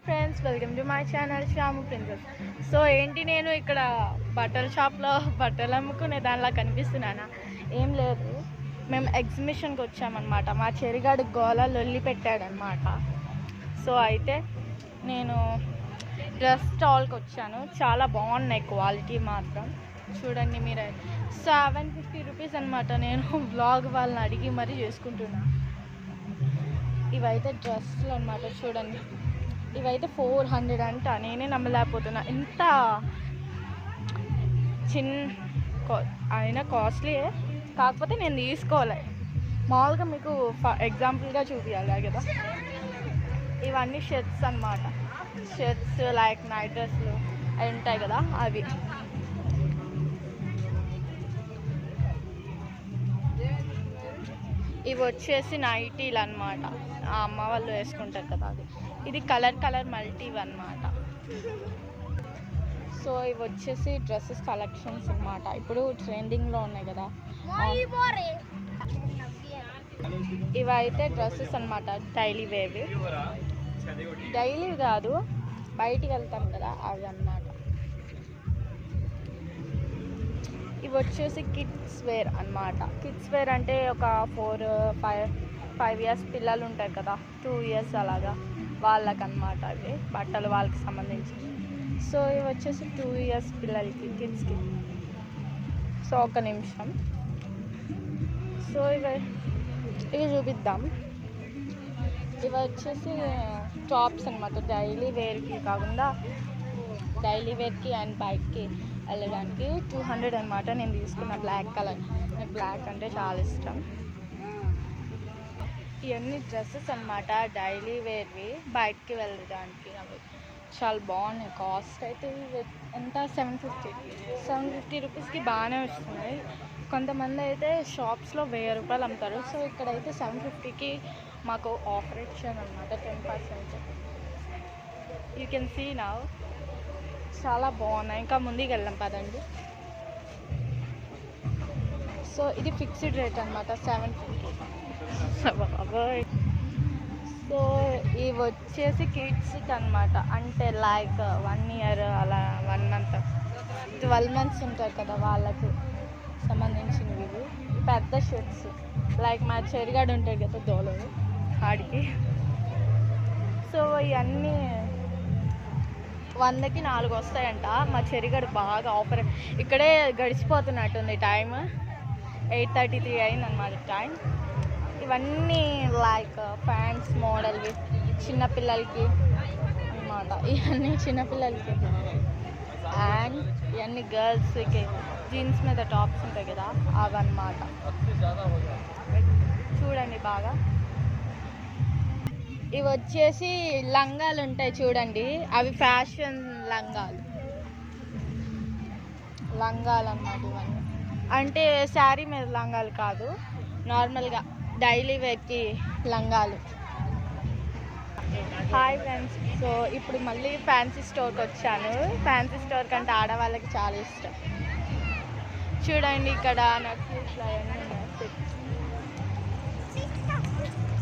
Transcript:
Friends, welcome to my channel Shyam princess. So ఏంటి, నేను ఇక్కడ బట్టల షాప్లో బట్టలు అమ్ముకునే దానిలా కనిపిస్తున్నానా? ఏం లేదు, మేము ఎగ్జిబిషన్కి వచ్చామన్నమాట. మా చెరిగాడు గోళ లొల్లి పెట్టాడనమాట. సో అయితే నేను డ్రెస్ స్టాల్కి వచ్చాను. చాలా బాగున్నాయి, క్వాలిటీ మాత్రం చూడండి మీరే. 750 రూపీస్ అనమాట. నేను బ్లాగ్ వాళ్ళని అడిగి మరీ చేసుకుంటున్నా. ఇవైతే డ్రెస్సులు అనమాట. చూడండి, ఇవైతే 400 అంట. నేనే నమ్మలేకపోతున్నా, ఇంత అయినా కాస్ట్లీ. కాకపోతే నేను తీసుకోవాలి, మామూలుగా మీకు ఎగ్జాంపుల్గా చూపించాలి కదా. ఇవన్నీ షర్ట్స్ అనమాట. షర్ట్స్ లైక్ నైట్ డ్రెస్లు అవి ఉంటాయి కదా, అవి. ఇవి వచ్చేసి నైటీలు అనమాట, అమ్మ వాళ్ళు వేసుకుంటారు కదా అది. ఇది కలర్ మల్టీవ్ అనమాట. సో ఇవి వచ్చేసి డ్రెస్సెస్ కలెక్షన్స్ అనమాట. ఇప్పుడు ట్రెండింగ్లో ఉన్నాయి కదా ఇవైతే డ్రెస్సెస్ అనమాట. డైలీ వేవి, డైలీ కాదు బయటికి వెళ్తాం కదా అవి అన్నమాట. ఇవి వచ్చేసి కిడ్స్ వేర్ అనమాట. కిడ్స్ వేర్ అంటే ఒక 4-5 ఇయర్స్ పిల్లలు ఉంటారు కదా, 2 ఇయర్స్ అలాగా, వాళ్ళకన్నమాట అవి బట్టలు, వాళ్ళకి సంబంధించి. సో ఇవి వచ్చేసి 2 ఇయర్స్ పిల్లలకి, కిడ్స్కి. సో ఒక నిమిషం. సో ఇవి చూపిద్దాం. ఇవి వచ్చేసి టాప్స్ అనమాట. డైలీ వేర్కి కాకుండా డైలీ వేర్కి అండ్ బైక్కి వెళ్ళడానికి 200 అనమాట. నేను తీసుకున్న బ్లాక్ కలర్, నాకు బ్లాక్ అంటే చాలా ఇష్టం. ఇవన్నీ డ్రెస్సెస్ అనమాట, డైలీ వేర్వి, బయటికి వెళ్ళడానికి. అవి చాలా బాగున్నాయి. కాస్ట్ అయితే ఎంత, 750 రూపీస్కి బాగానే వస్తున్నాయి. కొంతమంది అయితే షాప్స్లో 1000 రూపాయలు అమ్ముతారు. సో ఇక్కడైతే 750కి మాకు ఆఫర్ ఇచ్చాను అనమాట, 10%. యూ కెన్ సీ నౌ, చాలా బాగున్నాయి. ఇంకా ముందుకు వెళ్ళాం పదండి. సో ఇది ఫిక్స్డ్ రేట్ అనమాట, 750. సో ఇవి వచ్చేసి కిడ్స్కి అనమాట. అంటే లైక్ 1 ఇయర్ అలా 1 మంత్ 12 మంత్స్ ఉంటారు కదా, వాళ్ళకి సంబంధించినవి. ఇవి పెద్ద షర్ట్స్ లైక్ మా చెరిగాడు ఉంటాడు కదా దోలడు, ఆడికి. సో ఇవన్నీ 100కి 4 వస్తాయంట. మా చెరిగాడు బాగా ఆఫర్. ఇక్కడే గడిచిపోతున్నట్టుంది టైం. 8:33 అయిందన్నమాట టైం. ఇవన్నీ లైక్ ఫ్యాన్స్ మోడల్వి, చిన్నపిల్లలకి అన్నమాట. ఇవన్నీ చిన్నపిల్లలకి. అండ్ ఇవన్నీ గర్ల్స్కి జీన్స్ మీద టాప్స్ ఉంటాయి కదా, అవన్నమాట. చూడండి బాగా. ఇవి వచ్చేసి లంగాలు ఉంటాయి చూడండి, అవి ఫ్యాషన్ లంగాలు అన్నమాట. ఇవన్నీ అంటే శారీ మీద లంగాలు కాదు, నార్మల్గా డైలీ వేర్కి లంగాలు. Hi friends. సో ఇప్పుడు మళ్ళీ ఫ్యాన్సీ స్టోర్కి వచ్చాను. ఫ్యాన్సీ స్టోర్ కంటే ఆడవాళ్ళకి చాలా ఇష్టం. చూడండి ఇక్కడ నక్లీస్లు అవన్నీ